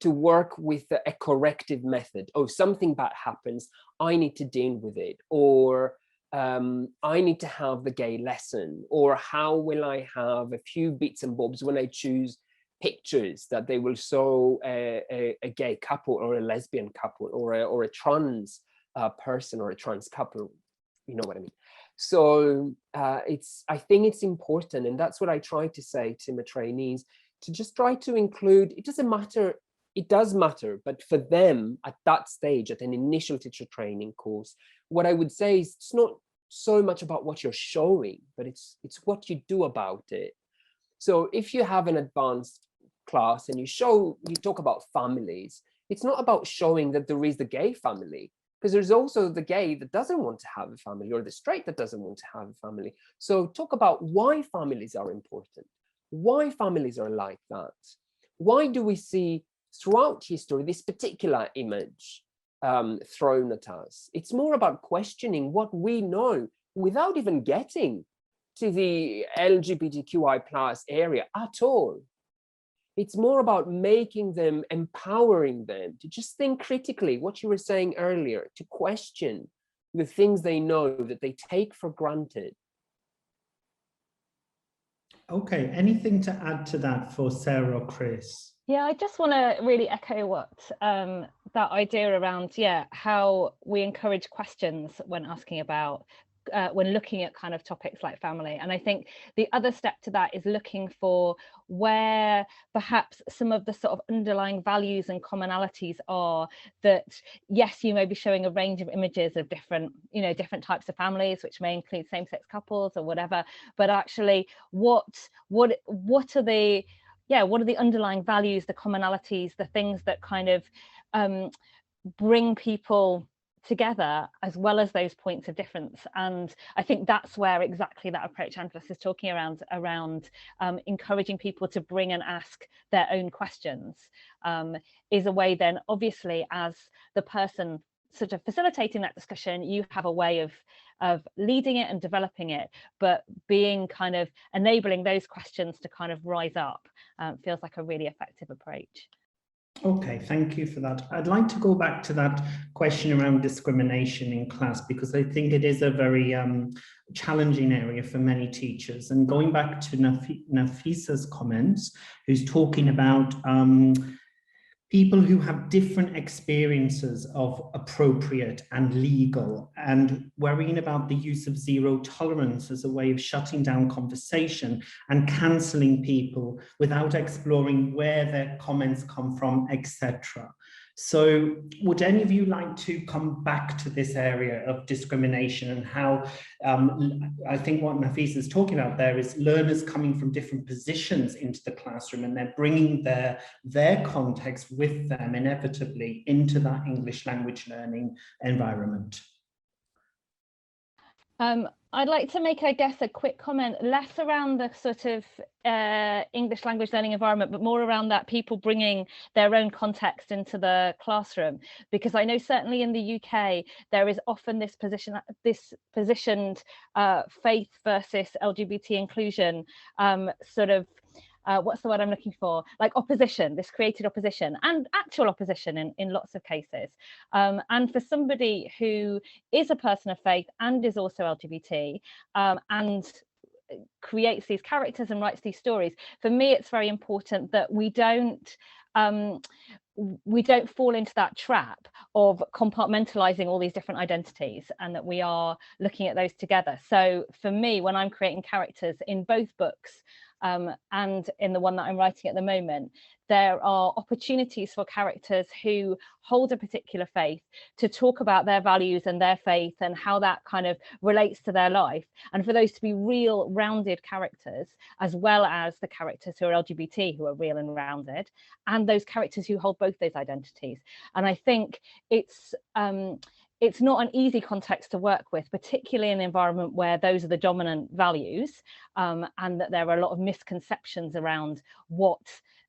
work with a corrective method. Oh, something bad happens, I need to deal with it, or I need to have the gay lesson, or how will I have a few bits and bobs when I choose pictures that they will show a gay couple or a lesbian couple or a trans person or a trans couple, you know what I mean. So I think it's important, and that's what I try to say to my trainees, to just try to include, it doesn't matter, it does matter, but for them at that stage, at an initial teacher training course, what I would say is it's not so much about what you're showing, but it's what you do about it. So if you have an advanced class and you talk about families, it's not about showing that there is the gay family, because there's also the gay that doesn't want to have a family, or the straight that doesn't want to have a family. So talk about why families are important, why families are like that. Why do we see throughout history this particular image thrown at us? It's more about questioning what we know without even getting to the LGBTQI+ area at all. It's more about making them, empowering them to just think critically, what you were saying earlier, to question the things they know that they take for granted. Okay, anything to add to that for Sarah or Chris? Yeah, I just want to really echo what that idea around, how we encourage questions when asking about, when looking at kind of topics like family. And I think the other step to that is looking for where perhaps some of the sort of underlying values and commonalities are, that yes, you may be showing a range of images of different types of families, which may include same-sex couples or whatever, but actually what are the underlying values, the commonalities, the things that kind of bring people together, as well as those points of difference. And I think that's where exactly that approach Angelos is talking around encouraging people to bring and ask their own questions, is a way then, obviously, as the person sort of facilitating that discussion, you have a way of leading it and developing it, but being kind of enabling those questions to kind of rise up feels like a really effective approach. Okay, thank you for that. I'd like to go back to that question around discrimination in class, because I think it is a very challenging area for many teachers. And going back to Nafisa's comments, who's talking about people who have different experiences of appropriate and legal, and worrying about the use of zero tolerance as a way of shutting down conversation and cancelling people without exploring where their comments come from, etc. So would any of you like to come back to this area of discrimination and how, I think what Nafisa is talking about there is learners coming from different positions into the classroom, and they're bringing their context with them inevitably into that English language learning environment. I'd like to make, I guess, a quick comment, less around the sort of English language learning environment, but more around that people bringing their own context into the classroom. Because I know certainly in the UK, there is often this positioned faith versus LGBT inclusion sort of, what's the word I'm looking for? Like opposition, this created opposition and actual opposition in lots of cases. And for somebody who is a person of faith and is also LGBT and creates these characters and writes these stories, for me, it's very important that we don't fall into that trap of compartmentalizing all these different identities, and that we are looking at those together. So for me, when I'm creating characters in both books, and in the one that I'm writing at the moment, there are opportunities for characters who hold a particular faith to talk about their values and their faith and how that kind of relates to their life, and for those to be real rounded characters, as well as the characters who are LGBT who are real and rounded, and those characters who hold both those identities. And I think it's it's not an easy context to work with, particularly in an environment where those are the dominant values, and that there are a lot of misconceptions around what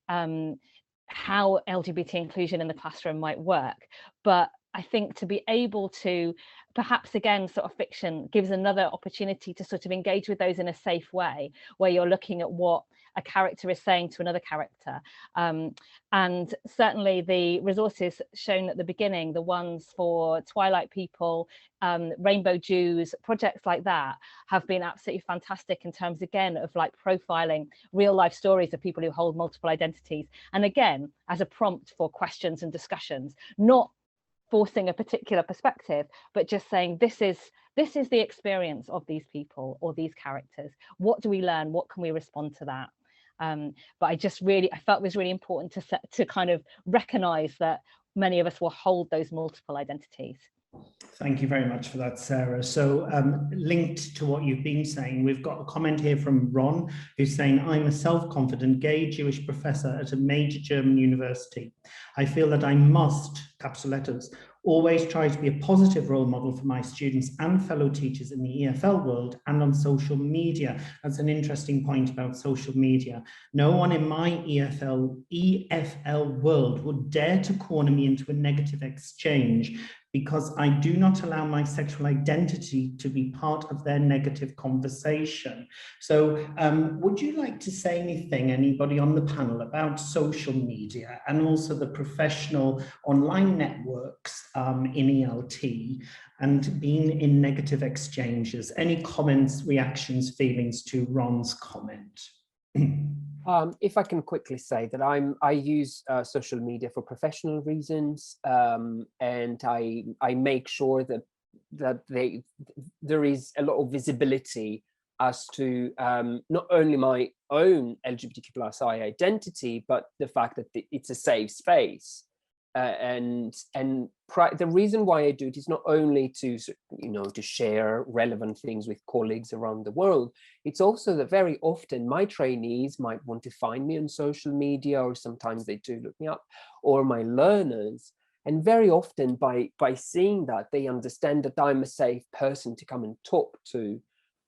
how LGBT inclusion in the classroom might work. But I think to be able to, perhaps again, sort of fiction gives another opportunity to sort of engage with those in a safe way, where you're looking at what a character is saying to another character. And certainly the resources shown at the beginning, the ones for Twilight people, Rainbow Jews, projects like that have been absolutely fantastic in terms, again, of like profiling real life stories of people who hold multiple identities. And again, as a prompt for questions and discussions, not forcing a particular perspective, but just saying, this is the experience of these people or these characters. What do we learn? What can we respond to that? But I felt it was really important to kind of recognize that many of us will hold those multiple identities. Thank you very much for that, Sarah. So linked to what you've been saying, we've got a comment here from Ron, who's saying, I'm a self-confident gay Jewish professor at a major German university. I feel that I must, capital letters, always try to be a positive role model for my students and fellow teachers in the EFL world and on social media. That's an interesting point about social media. No one in my EFL world would dare to corner me into a negative exchange, because I do not allow my sexual identity to be part of their negative conversation. So would you like to say anything, anybody on the panel, about social media and also the professional online networks in ELT and being in negative exchanges? Any comments, reactions, feelings to Ron's comment? If I can quickly say that I use social media for professional reasons, and I make sure that there is a lot of visibility as to not only my own LGBTQ+ identity, but the fact that it's a safe space. The reason why I do it is not only to share relevant things with colleagues around the world. It's also that very often my trainees might want to find me on social media, or sometimes they do look me up, or my learners. And very often by seeing that, they understand that I'm a safe person to come and talk to.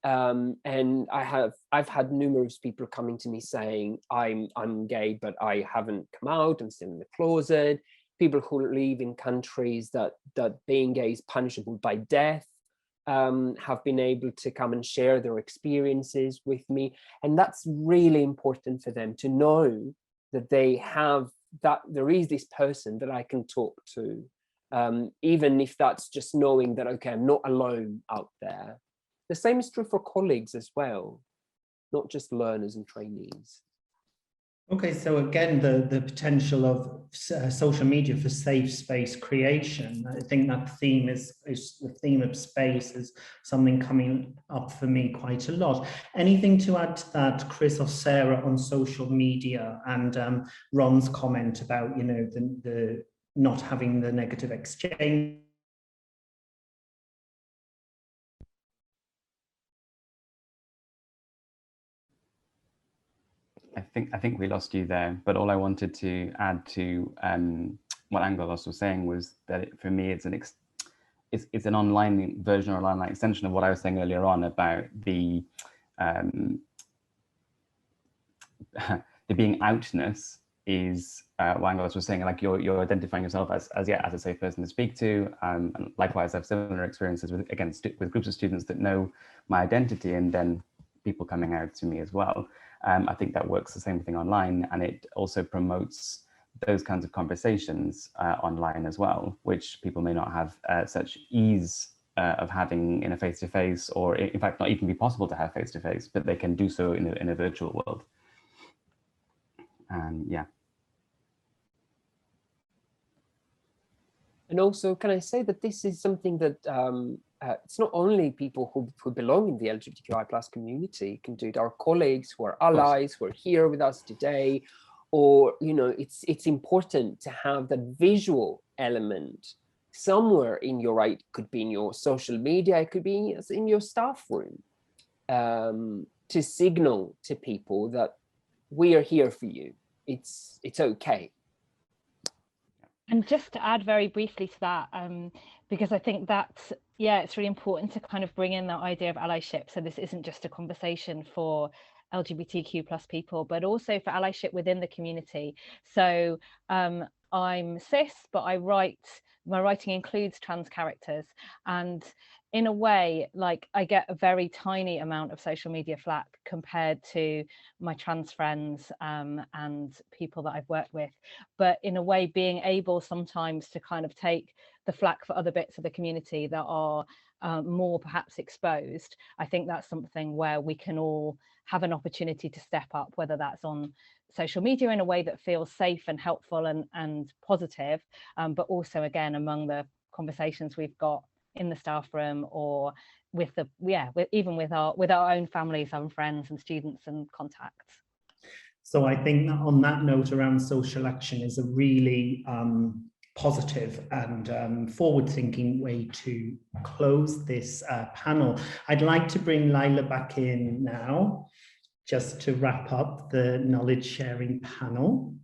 And I've had numerous people coming to me saying, I'm gay, but I haven't come out, I'm still in the closet. People who live in countries that being gay is punishable by death have been able to come and share their experiences with me. And that's really important for them to know that there is this person that I can talk to, even if that's just knowing that, okay, I'm not alone out there. The same is true for colleagues as well, not just learners and trainees. Okay, so again, the potential of social media for safe space creation. I think that theme is the theme of space is something coming up for me quite a lot. Anything to add to that, Chris or Sarah, on social media and Ron's comment about, the not having the negative exchange? I think we lost you there, but all I wanted to add to what Angelos was saying was that for me it's an online version or an online extension of what I was saying earlier on about the being outness is what Angelos was saying, like you're identifying yourself as a safe person to speak to, and likewise I have similar experiences with groups of students that know my identity, and then people coming out to me as well. I think that works the same thing online, and it also promotes those kinds of conversations online as well, which people may not have such ease of having in a face-to-face, or in fact not even be possible to have face-to-face, but they can do so in a virtual world. Yeah. And also, can I say that this is something that it's not only people who belong in the LGBTQI+ community can do it. Our colleagues who are allies, who are here with us today, or, it's important to have that visual element somewhere in your, could be in your social media, it could be in your staff room, to signal to people that we are here for you. It's okay. And just to add very briefly to that, because I think that's, yeah, it's really important to kind of bring in that idea of allyship. So this isn't just a conversation for LGBTQ plus people, but also for allyship within the community. So I'm cis, but my writing includes trans characters. And in a way, like, I get a very tiny amount of social media flack compared to my trans friends and people that I've worked with. But in a way, being able sometimes to kind of take the flack for other bits of the community that are more perhaps exposed, I think that's something where we can all have an opportunity to step up, whether that's on social media in a way that feels safe and helpful and positive, but also, again, among the conversations we've got in the staff room, or even with our own families and friends and students and contacts. So I think that on that note around social action is a really positive and forward-thinking way to close this panel. I'd like to bring Lila back in now, just to wrap up the knowledge sharing panel.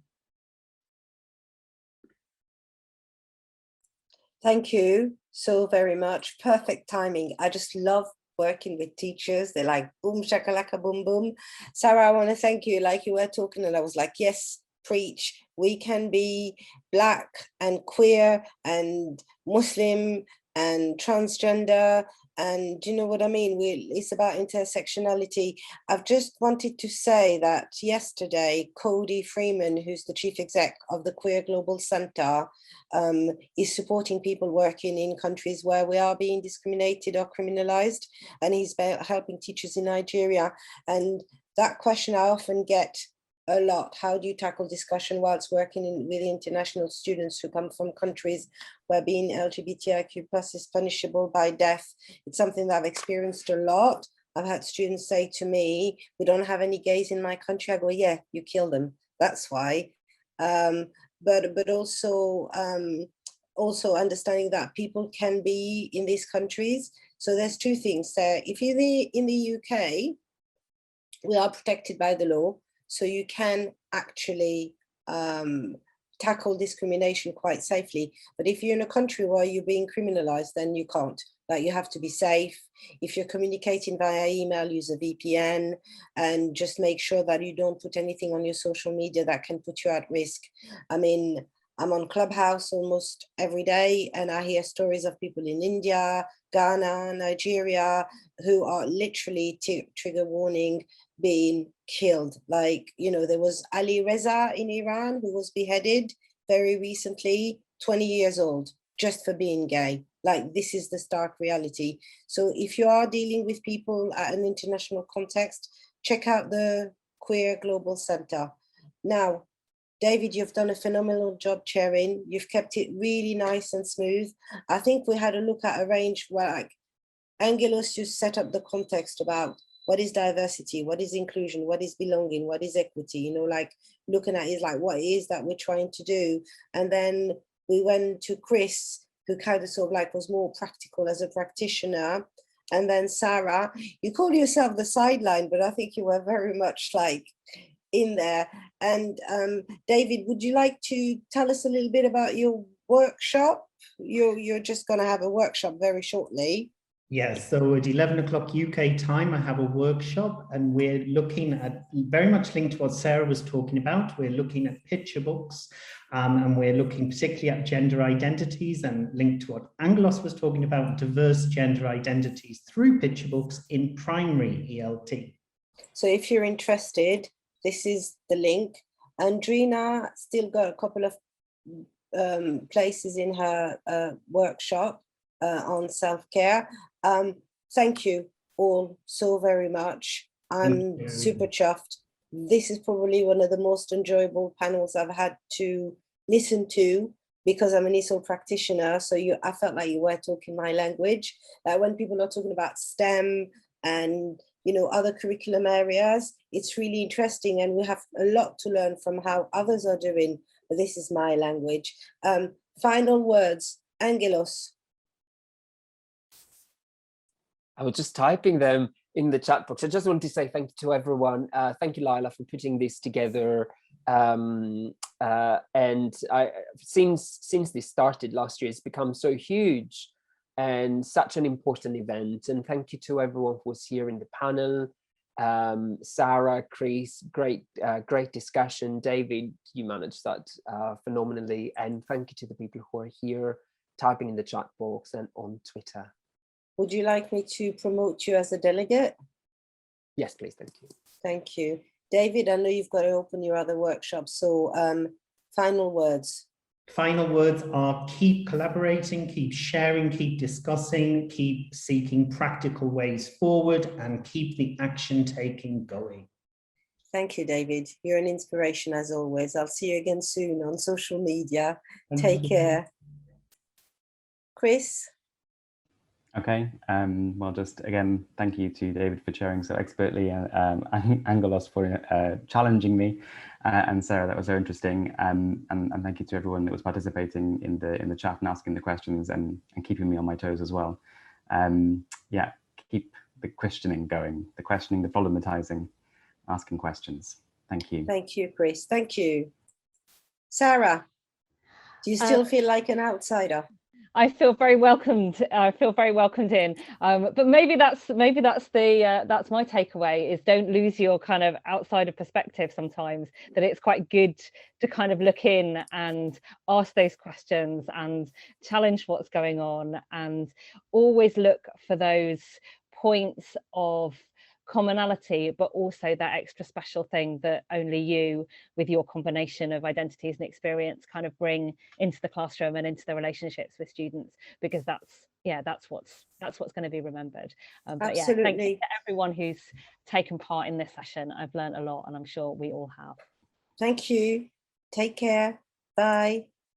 Thank you so very much. Perfect timing. I just love working with teachers. They're like, boom, shakalaka, boom, boom. Sarah, I want to thank you. Like, you were talking and I was like, yes, preach. We can be Black and queer and Muslim and transgender. And you know what I mean? It's about intersectionality. I've just wanted to say that yesterday, Cody Freeman, who's the chief exec of the Queer Global Center, is supporting people working in countries where we are being discriminated or criminalized. And he's helping teachers in Nigeria. And that question I often get a lot: how do you tackle discussion whilst working with international students who come from countries where being LGBTIQ+ is punishable by death? It's something that I've experienced a lot. I've had students say to me, we don't have any gays in my country. I go, yeah, you kill them. That's why. But also understanding that people can be in these countries. So there's two things there. If you're in the UK, we are protected by the law. So you can actually tackle discrimination quite safely. But if you're in a country where you're being criminalized, then you can't. Like, you have to be safe. If you're communicating via email, use a VPN, and just make sure that you don't put anything on your social media that can put you at risk. I mean, I'm on Clubhouse almost every day, and I hear stories of people in India, Ghana, Nigeria, who are literally, trigger warning, being killed. Like, you know, there was Ali Reza in Iran who was beheaded very recently, 20 years old, just for being gay. Like, this is the stark reality. So if you are dealing with people at an international context, check out the Queer Global Center. Now, David, you've done a phenomenal job chairing. You've kept it really nice and smooth. I think we had a look at a range where, like, Angelos just set up the context about what is diversity, what is inclusion, what is belonging, what is equity, you know, like looking at is like, what is that we're trying to do? And then we went to Chris, who kind of sort of like was more practical as a practitioner. And then Sarah, you call yourself the sideline, but I think you were very much like in there. And David, would you like to tell us a little bit about your workshop? You're just going to have a workshop very shortly. Yes, so at 11 o'clock UK time, I have a workshop, and we're looking at, very much linked to what Sarah was talking about, we're looking at picture books, and we're looking particularly at gender identities, and linked to what Angelos was talking about, diverse gender identities through picture books in primary ELT. So if you're interested, this is the link. Andrina still got a couple of places in her workshop on self-care. Thank you all so very much. I'm super chuffed. This is probably one of the most enjoyable panels I've had to listen to, because I'm an ESOL practitioner. So I felt like you were talking my language. When people are talking about STEM and, you know, other curriculum areas, it's really interesting, and we have a lot to learn from how others are doing. But this is my language. Final words, Angelos. I was just typing them in the chat box. I just want to say thank you to everyone. Thank you, Lila, for putting this together. and since this started last year, it's become so huge and such an important event. And thank you to everyone who was here in the panel. Sarah, Chris, great discussion. David, you managed that phenomenally. And thank you to the people who are here typing in the chat box and on Twitter. Would you like me to promote you as a delegate? Yes, please. Thank you. Thank you. David, I know you've got to open your other workshops, so final words. Final words are keep collaborating, keep sharing, keep discussing, keep seeking practical ways forward, and keep the action taking going. Thank you, David. You're an inspiration as always. I'll see you again soon on social media. Take care. Chris? Okay, well, just again, thank you to David for sharing so expertly, Angelos for challenging me, and Sarah, that was so interesting, and thank you to everyone that was participating in the chat and asking the questions and keeping me on my toes as well. Yeah, keep the questioning going, the problematizing, asking questions. Thank you. Thank you, Chris. Thank you. Sarah, do you still feel like an outsider? I feel very welcomed. I feel very welcomed in. But maybe that's my takeaway is don't lose your kind of outsider perspective sometimes, that it's quite good to kind of look in and ask those questions and challenge what's going on, and always look for those points of commonality, but also that extra special thing that only you, with your combination of identities and experience, kind of bring into the classroom and into the relationships with students, because that's what's going to be remembered. But yeah, thank you to everyone who's taken part in this session. I've learned a lot, and I'm sure we all have. Thank you. Take care. Bye.